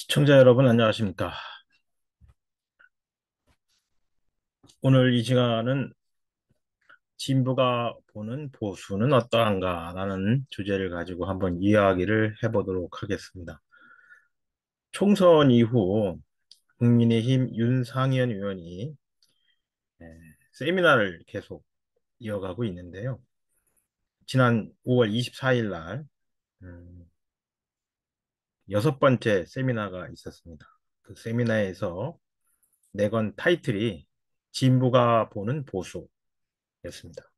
시청자 여러분 안녕하십니까? 오늘 이 시간은 진보가 보는 보수는 어떠한가 라는 주제를 가지고 한번 이야기를 해보도록 하겠습니다. 총선 이후 국민의힘 윤상현 의원이 에, 세미나를 계속 이어가고 있는데요. 지난 5월 24일 날 여섯 번째 세미나가 있었습니다. 그 세미나에서 내건 타이틀이 진보가 보는 보수였습니다.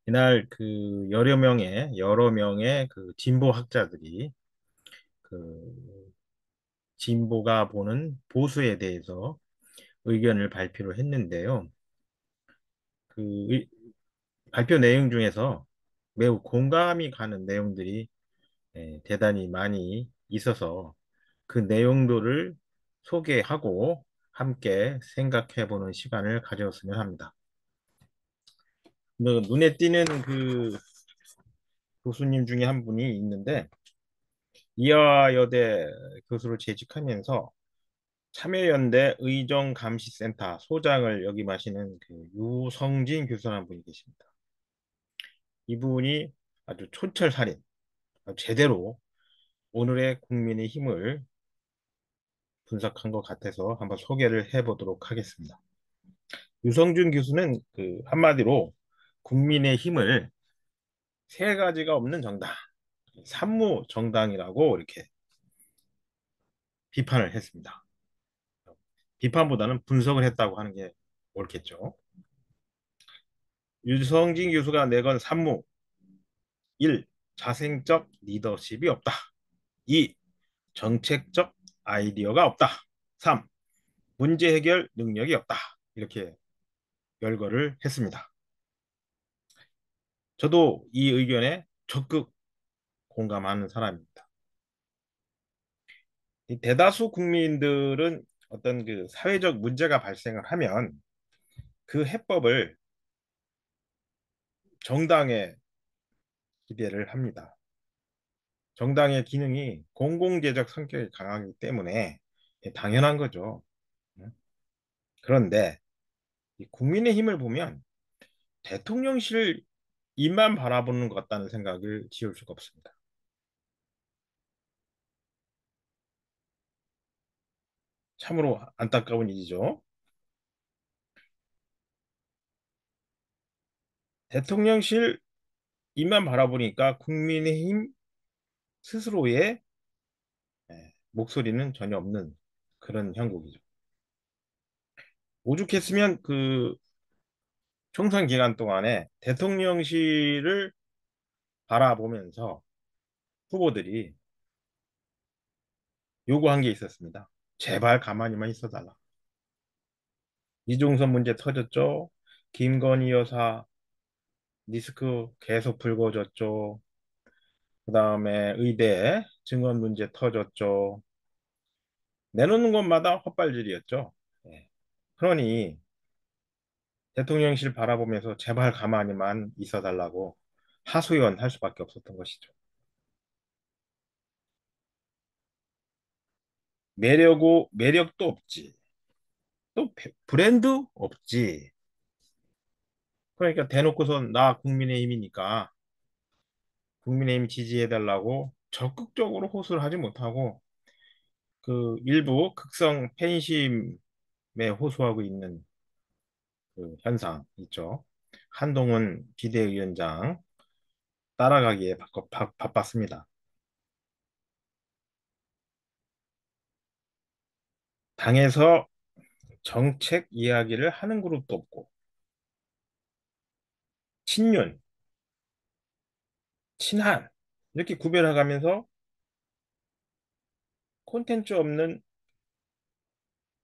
이날 그 여러 명의 그 진보 학자들이 그 진보가 보는 보수에 대해서 의견을 발표를 했는데요. 그 발표 내용 중에서 매우 공감이 가는 내용들이 대단히 많이 있어서 그 내용들을 소개하고 함께 생각해 보는 시간을 가졌으면 합니다. 눈에 띄는 그 교수님 중에 한 분이 있는데 이화여대 교수를 재직하면서 참여연대 의정감시센터 소장을 역임하시는 그 유성진 교수라는 분이 계십니다. 이분이 아주 촌철살인, 아주 제대로 오늘의 국민의 힘을 분석한 것 같아서 한번 소개를 해보도록 하겠습니다. 유성준 교수는 그 한마디로 국민의 힘을 세 가지가 없는 정당, 산무 정당이라고 이렇게 비판을 했습니다. 비판보다는 분석을 했다고 하는 게 옳겠죠. 유성진 교수가 내건 산무 1. 자생적 리더십이 없다. 2. 정책적 아이디어가 없다. 3. 문제 해결 능력이 없다. 이렇게 열거를 했습니다. 저도 이 의견에 적극 공감하는 사람입니다. 이 대다수 국민들은 어떤 그 사회적 문제가 발생을 하면 그 해법을 정당에 기대를 합니다. 정당의 기능이 공공재적 성격이 강하기 때문에 당연한 거죠. 그런데 국민의힘을 보면 대통령실 입만 바라보는 것 같다는 생각을 지울 수가 없습니다. 참으로 안타까운 일이죠. 대통령실 입만 바라보니까 국민의힘 스스로의 목소리는 전혀 없는 그런 형국이죠. 오죽했으면 그 총선 기간 동안에 대통령실을 바라보면서 후보들이 요구한 게 있었습니다. 제발 가만히만 있어달라. 이중선 문제 터졌죠. 김건희 여사 리스크 계속 불거졌죠. 그 다음에 의대 증언 문제 터졌죠. 내놓는 것마다 헛발질이었죠. 예. 그러니 대통령실 바라보면서 제발 가만히만 있어달라고 하소연할 수밖에 없었던 것이죠. 매력도 없지. 또 브랜드 없지. 그러니까 대놓고서 나 국민의힘이니까 국민의힘 지지해달라고 적극적으로 호소를 하지 못하고 그 일부 극성 팬심에 호소하고 있는 그 현상 있죠. 한동훈 비대위원장 따라가기에 바빴습니다. 당에서 정책 이야기를 하는 그룹도 없고 친윤, 친한 이렇게 구별해 가면서 콘텐츠 없는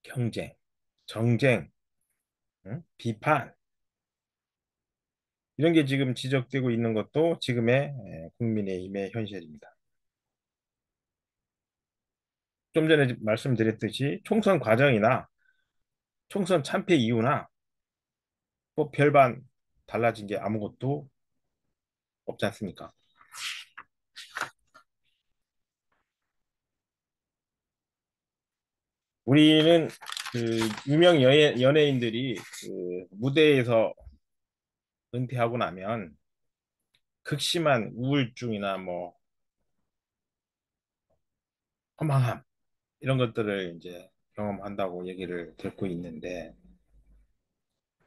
경쟁, 정쟁, 응? 비판 이런 게 지금 지적되고 있는 것도 지금의 국민의힘의 현실입니다. 좀 전에 말씀드렸듯이 총선 과정이나 총선 참패 이후나 뭐 별반 달라진 게 아무것도 없지 않습니까? 우리는 그 유명 연예인들이 그 무대에서 은퇴하고 나면 극심한 우울증이나 뭐 허망함 이런 것들을 이제 경험한다고 얘기를 듣고 있는데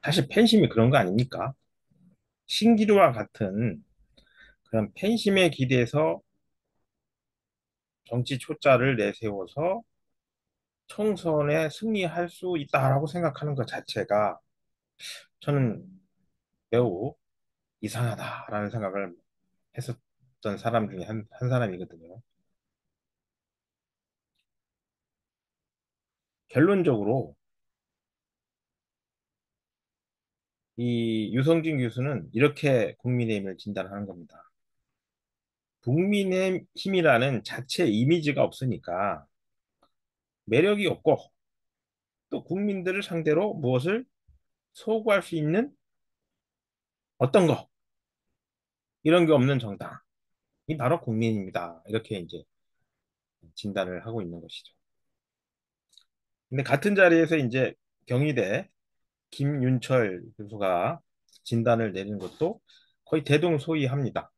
사실 팬심이 그런 거 아닙니까? 신기루와 같은 그런 팬심에 기대서 정치 초짜를 내세워서 총선에 승리할 수 있다라고 생각하는 것 자체가 저는 매우 이상하다라는 생각을 했었던 사람 중에 한 사람이거든요. 결론적으로 이 유성진 교수는 이렇게 국민의힘을 진단하는 겁니다. 국민의힘이라는 자체 이미지가 없으니까 매력이 없고 또 국민들을 상대로 무엇을 소구할 수 있는 어떤 거 이런 게 없는 정당이 바로 국민입니다. 이렇게 이제 진단을 하고 있는 것이죠. 근데 같은 자리에서 이제 경희대 김윤철 교수가 진단을 내린 것도 거의 대동소이합니다.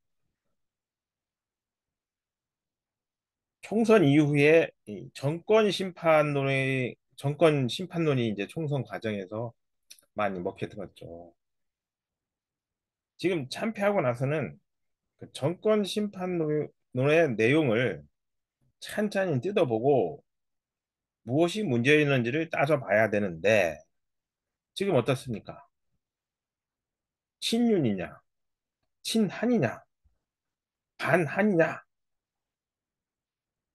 총선 이후에 이 정권 심판론이 이제 총선 과정에서 많이 먹혀 들었죠. 지금 참패하고 나서는 그 정권 심판론의 내용을 찬찬히 뜯어보고 무엇이 문제였는지를 따져봐야 되는데 지금 어떻습니까? 친윤이냐, 친한이냐, 반한이냐,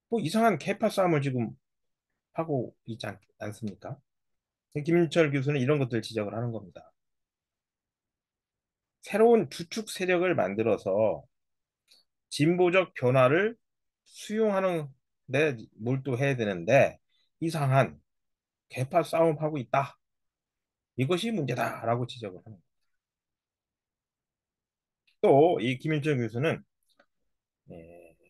뭐 이상한 계파 싸움을 지금 하고 있지 않습니까? 김인철 교수는 이런 것들 지적을 하는 겁니다. 새로운 주축 세력을 만들어서 진보적 변화를 수용하는 데 몰두해야 되는데 이상한 계파 싸움하고 있다. 이것이 문제다라고 지적을 합니다. 또 이 김인철 교수는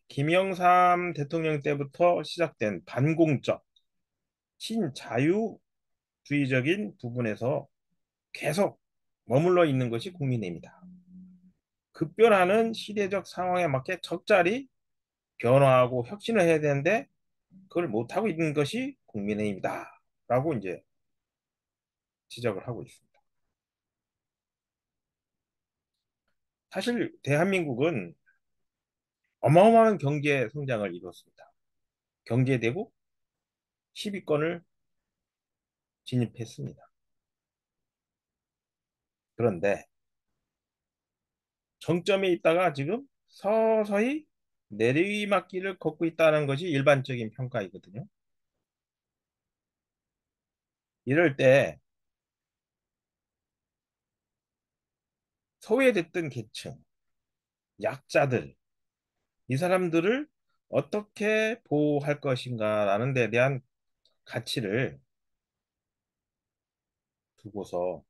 김영삼 대통령 때부터 시작된 반공적, 친자유주의적인 부분에서 계속 머물러 있는 것이 국민의힘이다. 급변하는 시대적 상황에 맞게 적절히 변화하고 혁신을 해야 되는데 그걸 못하고 있는 것이 국민의힘이다. 라고 이제 지적을 하고 있습니다. 사실 대한민국은 어마어마한 경제 성장을 이뤘습니다. 경제대국 10위권을 진입했습니다. 그런데 정점에 있다가 지금 서서히 내리막길을 걷고 있다는 것이 일반적인 평가이거든요. 이럴 때 소외됐던 계층, 약자들, 이 사람들을 어떻게 보호할 것인가라는 데 대한 가치를 두고서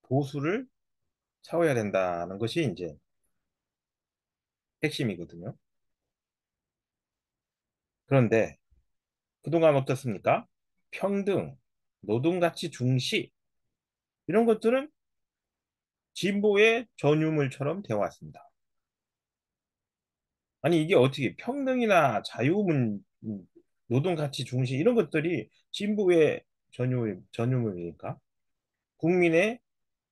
보수를 세워야 된다는 것이 이제 핵심이거든요. 그런데 그동안 어떻습니까? 평등, 노동가치 중시 이런 것들은 진보의 전유물처럼 되어 왔습니다. 아니 이게 어떻게 평등이나 노동가치 중시 이런 것들이 진보의 전유물입니까? 국민의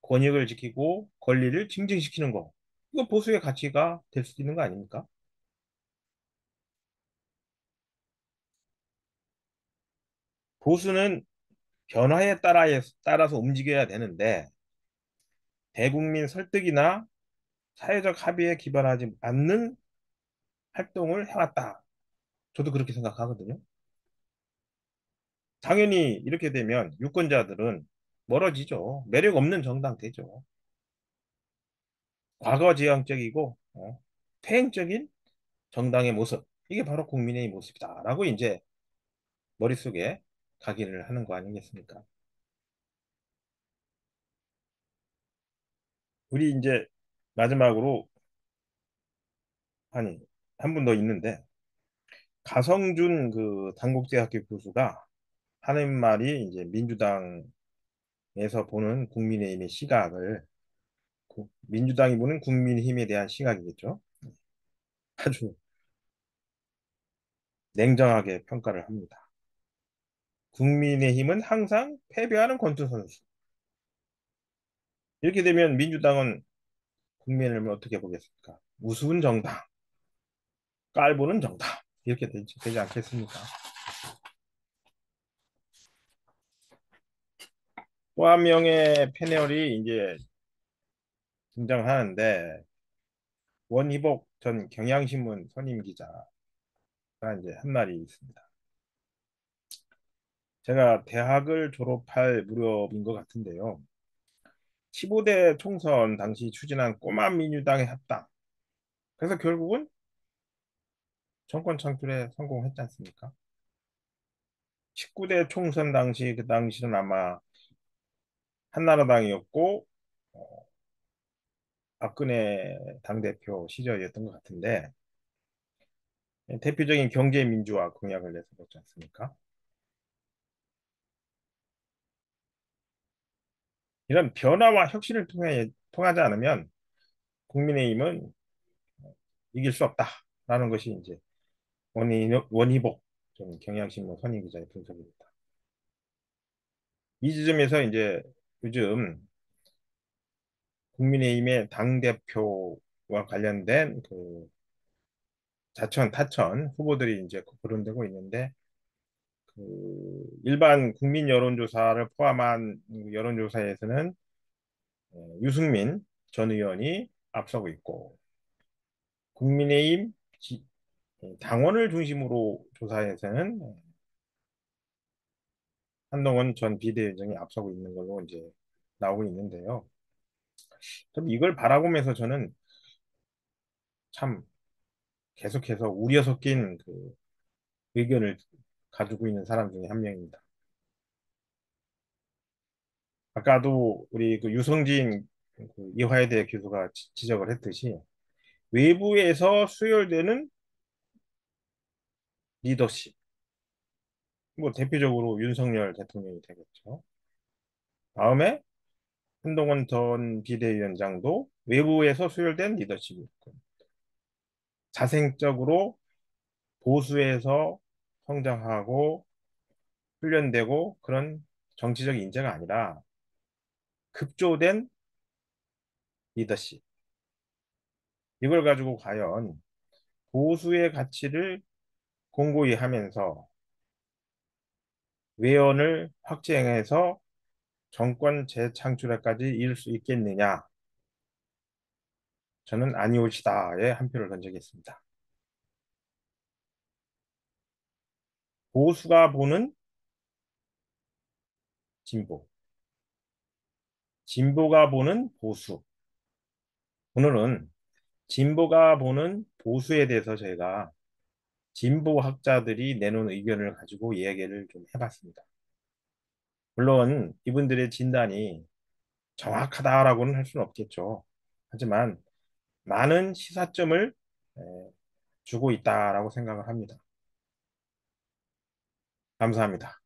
권익을 지키고 권리를 증진시키는 거. 이거 보수의 가치가 될 수 있는 거 아닙니까? 보수는 변화에 따라서 움직여야 되는데 대국민 설득이나 사회적 합의에 기반하지 않는 활동을 해왔다. 저도 그렇게 생각하거든요. 당연히 이렇게 되면 유권자들은 멀어지죠. 매력 없는 정당 되죠. 과거지향적이고 퇴행적인 정당의 모습. 이게 바로 국민의 모습이다라고 이제 머릿속에 각인을 하는 거 아니겠습니까? 우리 이제 마지막으로 아니 한 분 더 있는데 가성준 그 단국대학교 교수가 하는 말이 이제 민주당에서 보는 국민의힘의 시각을 민주당이 보는 국민의힘에 대한 시각이겠죠. 아주 냉정하게 평가를 합니다. 국민의힘은 항상 패배하는 권투선수. 이렇게 되면 민주당은 국민을 어떻게 보겠습니까? 우스운 정당, 깔보는 정당. 이렇게 되지 않겠습니까? 또 한 명의 패널이 이제 등장하는데 원희복 전 경향신문 선임 기자가 이제 한 말이 있습니다. 제가 대학을 졸업할 무렵인 것 같은데요. 15대 총선 당시 추진한 꼬마 민주당의 합당. 그래서 결국은 정권 창출에 성공했지 않습니까? 19대 총선 당시 그 당시는 아마 한나라당이었고 박근혜 당대표 시절이었던 것 같은데 대표적인 경제민주화 공약을 내세웠지 않습니까? 이런 변화와 혁신을 통하지 않으면 국민의힘은 이길 수 없다라는 것이 이제 원희복 좀 경향신문 선임 기자의 분석입니다. 이 지점에서 이제 요즘 국민의힘의 당대표와 관련된 그 자천, 타천 후보들이 이제 거론되고 있는데 그 일반 국민 여론조사를 포함한 여론조사에서는 유승민 전 의원이 앞서고 있고 국민의힘 당원을 중심으로 조사에서는 한동훈 전 비대위원장이 앞서고 있는 걸로 이제 나오고 있는데요. 좀 이걸 바라보면서 저는 참 계속해서 우려 섞인 그 의견을 가지고 있는 사람 중에 한 명입니다. 아까도 우리 그 유성진 그 이화여대 교수가 지적을 했듯이 외부에서 수혈되는 리더십, 뭐 대표적으로 윤석열 대통령이 되겠죠. 다음에 한동훈 전 비대위원장도 외부에서 수혈된 리더십이 있고 자생적으로 보수에서 성장하고 훈련되고 그런 정치적 인재가 아니라 급조된 리더십. 이걸 가지고 과연 보수의 가치를 공고히 하면서 외연을 확증해서 정권 재창출에까지 이를 수 있겠느냐? 저는 아니올시다에 한 표를 던지겠습니다. 보수가 보는 진보, 진보가 보는 보수. 오늘은 진보가 보는 보수에 대해서 저희가 진보학자들이 내놓은 의견을 가지고 이야기를 좀 해봤습니다. 물론 이분들의 진단이 정확하다라고는 할 수는 없겠죠. 하지만 많은 시사점을 에, 주고 있다라고 생각을 합니다. 감사합니다.